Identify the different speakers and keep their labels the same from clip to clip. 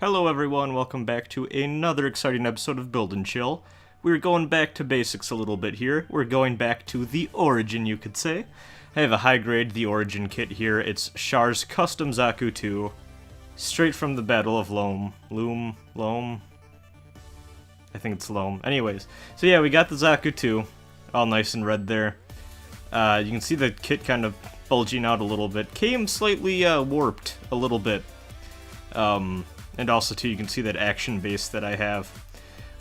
Speaker 1: Hello everyone, welcome back to another exciting episode of Build and Chill. We're going back to basics a little bit here. We're going back to the origin, you could say. I have a high-grade The Origin kit here. It's Char's custom Zaku II, straight from the Battle of Loam. Loam? I think it's Loam. Anyways, so yeah, we got the Zaku II, all nice and red there. You can see the kit kind of bulging out a little bit. Came slightly warped a little bit. And also, too, you can see that action base that I have.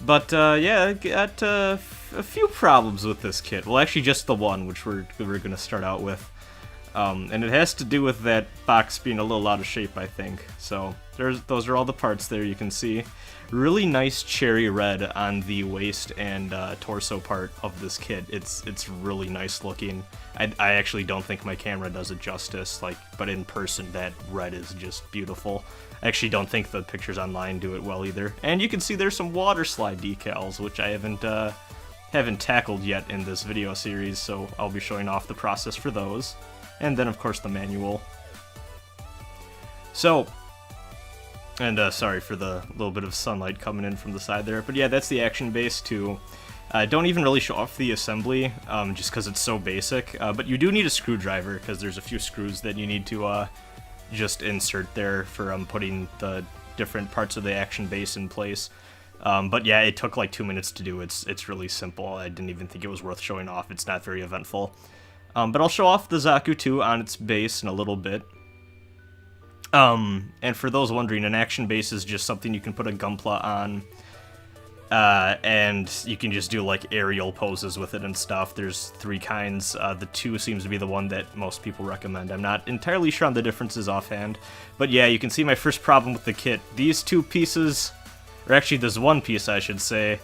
Speaker 1: But, yeah, I got a few problems with this kit. Well, actually, just the one, which we're going to start out with. And it has to do with that box being a little out of shape, I think. So, those are all the parts there you can see. Really nice cherry red on the waist and torso part of this kit. It's really nice looking. I actually don't think my camera does it justice, but in person, that red is just beautiful. I actually don't think the pictures online do it well either. And you can see there's some Waterslide Decals, which I haven't tackled yet in this video series, so I'll be showing off the process for those. And then, of course, the manual. So, and sorry for the little bit of sunlight coming in from the side there, but yeah, that's the action base too. Don't even really show off the assembly, just because it's so basic, but you do need a screwdriver, because there's a few screws that you need to just insert there for putting the different parts of the action base in place. But yeah, it took like 2 minutes to do. It's really simple. I didn't even think it was worth showing off. It's not very eventful. But I'll show off the Zaku II on its base in a little bit. And for those wondering, an action base is just something you can put a gunpla on, and you can just do like aerial poses with it and stuff. There's 3 kinds. The 2 seems to be the one that most people recommend. I'm not entirely sure on the differences offhand, but yeah, you can see my first problem with the kit. These 2 pieces, or actually this 1 piece I should say,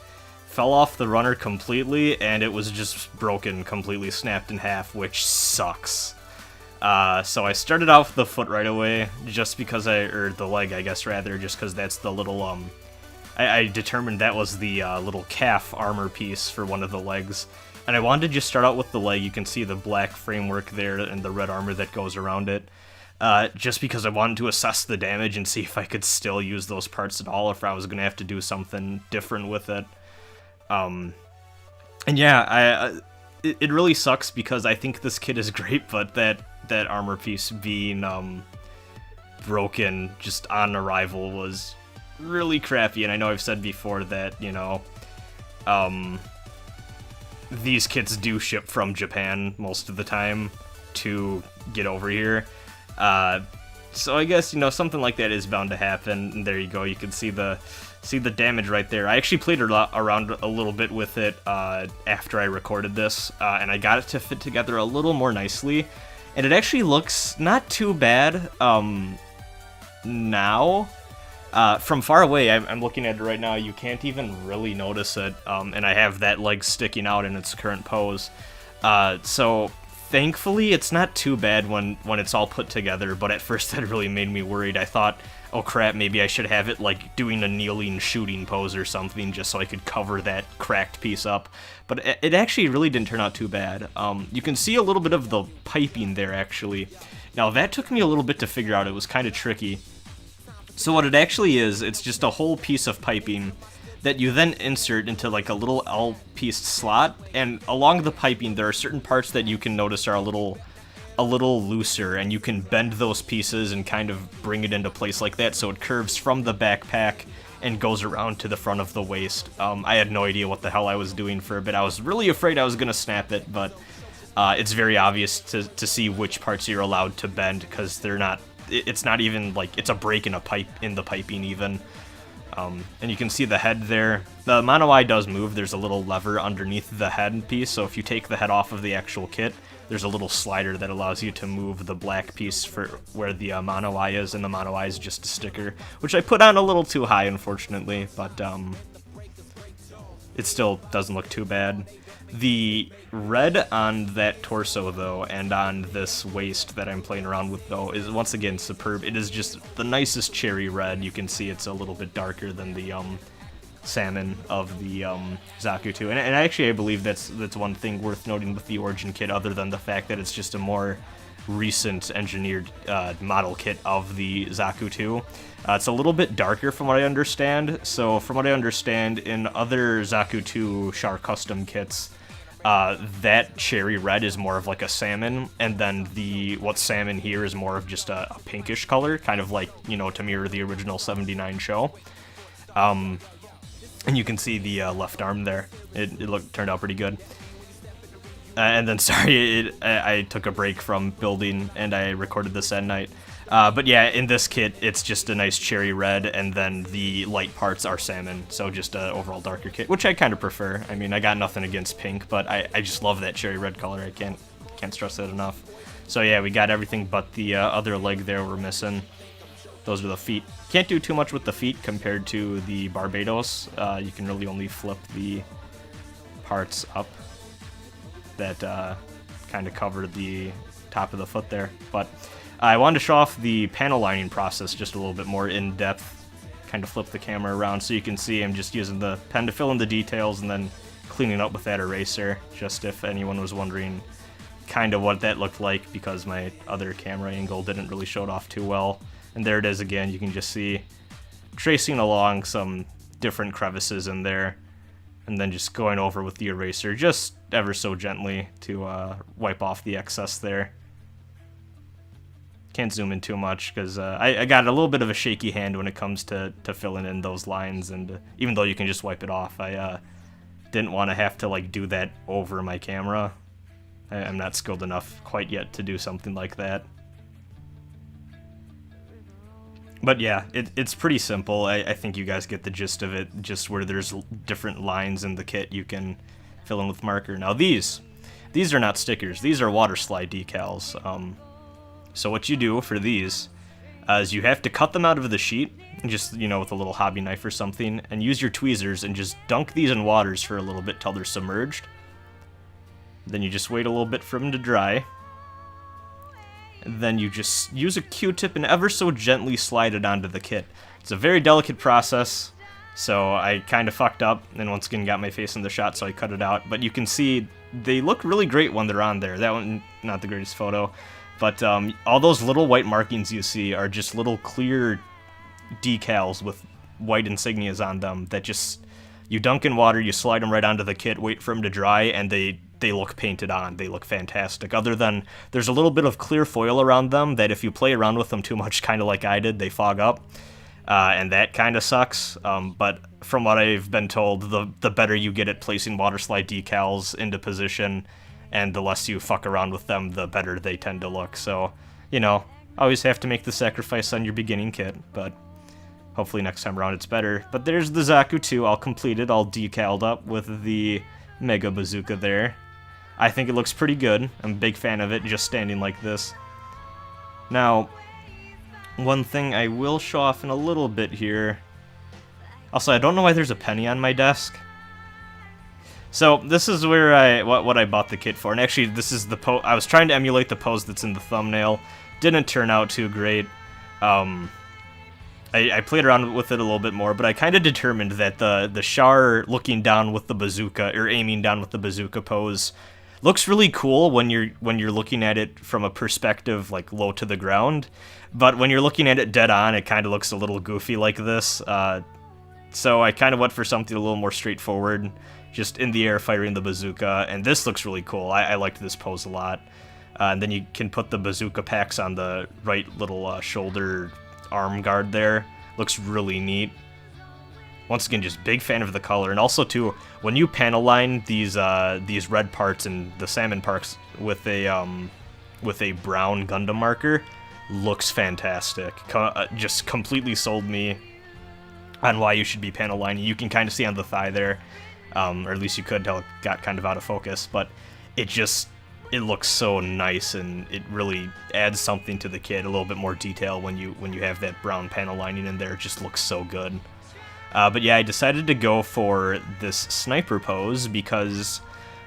Speaker 1: fell off the runner completely, and it was just broken, completely snapped in half, which sucks. So I started out with the foot right away, just because or the leg, I guess, rather, just because that's the little, I determined that was the little calf armor piece for one of the legs. And I wanted to just start out with the leg. You can see the black framework there and the red armor that goes around it. Just because I wanted to assess the damage and see if I could still use those parts at all, or if I was going to have to do something different with it. And yeah, it really sucks because I think this kit is great, but that armor piece being broken just on arrival was really crappy. And I know I've said before that, you know, these kits do ship from Japan most of the time to get over here. So I guess, you know, something like that is bound to happen. And there you go, you can see the damage right there. I actually played around a little bit with it after I recorded this, and I got it to fit together a little more nicely. And it actually looks not too bad now. From far away, I'm looking at it right now, you can't even really notice it, and I have that leg sticking out in its current pose. So thankfully, it's not too bad when it's all put together, but at first that really made me worried. I thought, oh crap, maybe I should have it like doing a kneeling shooting pose or something just so I could cover that cracked piece up. But it actually really didn't turn out too bad. You can see a little bit of the piping there, actually. Now, that took me a little bit to figure out. It was kind of tricky. So what it actually is, it's just a whole piece of piping that you then insert into like a little L-piece slot, and along the piping there are certain parts that you can notice are a little looser, and you can bend those pieces and kind of bring it into place like that so it curves from the backpack and goes around to the front of the waist. I had no idea what the hell I was doing for a bit. I was really afraid I was gonna snap it, but it's very obvious to see which parts you're allowed to bend, because it's not even like it's a break in the piping even. And you can see the head there. The mono eye does move. There's a little lever underneath the head piece, so if you take the head off of the actual kit, there's a little slider that allows you to move the black piece for where the mono eye is, and the mono eye is just a sticker, which I put on a little too high, unfortunately, but it still doesn't look too bad. The red on that torso, though, and on this waist that I'm playing around with, though, is once again superb. It is just the nicest cherry red. You can see it's a little bit darker than the salmon of the Zaku II. And actually, I believe that's one thing worth noting with the Origin kit, other than the fact that it's just a more recent engineered model kit of the Zaku II. It's a little bit darker from what I understand. So from what I understand, in other Zaku II Char custom kits, that cherry red is more of like a salmon, and then what's salmon here is more of just a pinkish color, kind of like, you know, to mirror the original 79 show. And you can see the left arm there. It turned out pretty good. And then, sorry, I took a break from building, and I recorded this at night. But yeah, in this kit, it's just a nice cherry red, and then the light parts are salmon, so just an overall darker kit, which I kind of prefer. I mean, I got nothing against pink, but I just love that cherry red color. I can't stress that enough. So yeah, we got everything but the other leg there we're missing. Those are the feet. Can't do too much with the feet compared to the Barbados. You can really only flip the parts up that kind of cover the top of the foot there. But I wanted to show off the panel lining process just a little bit more in depth. Kind of flip the camera around so you can see I'm just using the pen to fill in the details and then cleaning up with that eraser, just if anyone was wondering kind of what that looked like, because my other camera angle didn't really show it off too well. And there it is again. You can just see tracing along some different crevices in there, and then just going over with the eraser just ever so gently to wipe off the excess there. Can't zoom in too much because I got a little bit of a shaky hand when it comes to filling in those lines, and even though you can just wipe it off, I didn't want to have to like do that over my camera. I'm not skilled enough quite yet to do something like that. But yeah, it's pretty simple. I think you guys get the gist of it, just where there's different lines in the kit you can fill in with marker. Now these are not stickers, these are Waterslide decals. So what you do for these is you have to cut them out of the sheet, just, you know, with a little hobby knife or something, and use your tweezers and just dunk these in waters for a little bit till they're submerged. Then you just wait a little bit for them to dry. Then you just use a Q-tip and ever so gently slide it onto the kit. It's a very delicate process, so I kind of fucked up, and once again got my face in the shot, so I cut it out. But you can see they look really great when they're on there. That one, not the greatest photo, but all those little white markings you see are just little clear decals with white insignias on them that just, you dunk in water, you slide them right onto the kit, wait for them to dry, and they look painted on. They look fantastic. Other than there's a little bit of clear foil around them that if you play around with them too much, kind of like I did, they fog up. And that kind of sucks. But from what I've been told, the better you get at placing Waterslide decals into position, and the less you fuck around with them, the better they tend to look. So, you know, always have to make the sacrifice on your beginning kit, but hopefully next time around it's better. But there's the Zaku II all completed, all decaled up with the Mega Bazooka there. I think it looks pretty good. I'm a big fan of it, just standing like this. Now, one thing I will show off in a little bit here. Also, I don't know why there's a penny on my desk. So, this is where what I bought the kit for. And actually, this is the pose. I was trying to emulate the pose that's in the thumbnail. Didn't turn out too great. I played around with it a little bit more, but I kind of determined that the Char looking down with the bazooka, or aiming down with the bazooka pose, looks really cool when you're looking at it from a perspective like low to the ground, but when you're looking at it dead on, it kind of looks a little goofy like this. So I kind of went for something a little more straightforward, just in the air firing the bazooka, and this looks really cool. I liked this pose a lot. And then you can put the bazooka packs on the right little shoulder arm guard there. Looks really neat. Once again, just big fan of the color, and also too, when you panel line these red parts and the salmon parts with a brown Gundam marker, looks fantastic. Just completely sold me on why you should be panel lining. You can kind of see on the thigh there, or at least you could until it got kind of out of focus, but it looks so nice, and it really adds something to the kit, a little bit more detail when you have that brown panel lining in there. It just looks so good. But yeah, I decided to go for this sniper pose because,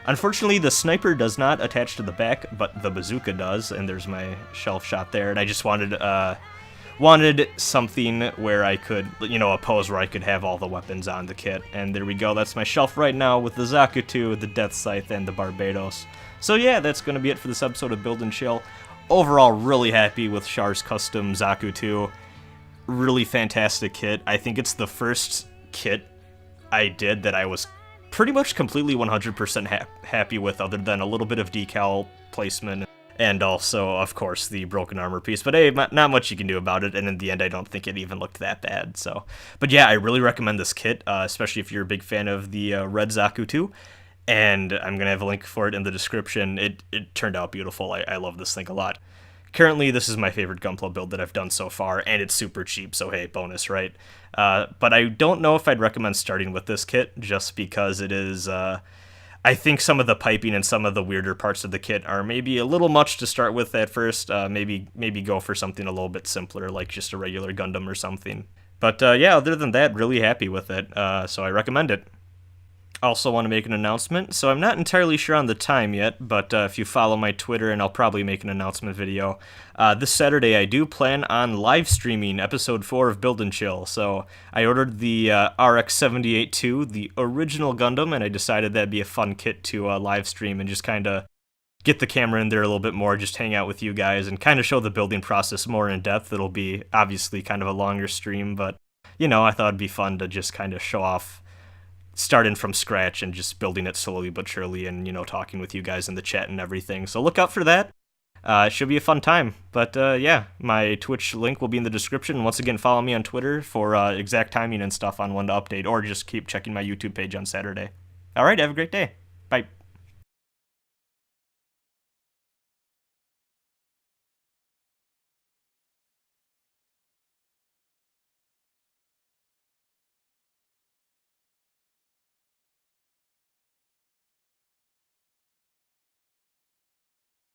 Speaker 1: unfortunately, the sniper does not attach to the back, but the bazooka does, and there's my shelf shot there, and I just wanted something where I could, you know, a pose where I could have all the weapons on the kit, and there we go. That's my shelf right now with the Zaku II, the Death Scythe, and the Barbados. So yeah, that's going to be it for this episode of Build and Chill. overall, really happy with Char's custom Zaku II. Really fantastic kit. I think it's the first kit I did that I was pretty much completely 100% happy with, other than a little bit of decal placement and also, of course, the broken armor piece. But hey, not much you can do about it, and in the end, I don't think it even looked that bad. So, but yeah, I really recommend this kit, especially if you're a big fan of the Red Zaku II. And I'm gonna have a link for it in the description. It turned out beautiful. I love this thing a lot. Currently, this is my favorite Gunpla build that I've done so far, and it's super cheap, so hey, bonus, right? But I don't know if I'd recommend starting with this kit, just because it is, I think some of the piping and some of the weirder parts of the kit are maybe a little much to start with at first. Maybe go for something a little bit simpler, like just a regular Gundam or something. But yeah, other than that, really happy with it, so I recommend it. Also want to make an announcement, so I'm not entirely sure on the time yet, but if you follow my Twitter, and I'll probably make an announcement video, this Saturday I do plan on live streaming episode 4 of Build and Chill. So I ordered the RX-78-2, the original Gundam, and I decided that'd be a fun kit to live stream and just kind of get the camera in there a little bit more, just hang out with you guys, and kind of show the building process more in depth. It'll be obviously kind of a longer stream, but, you know, I thought it'd be fun to just kind of show off starting from scratch and just building it slowly but surely, and, you know, talking with you guys in the chat and everything. So look out for that. It should be a fun time. But yeah, my Twitch link will be in the description. Once again, follow me on Twitter for exact timing and stuff on when to update, or just keep checking my YouTube page on Saturday. Alright, have a great day.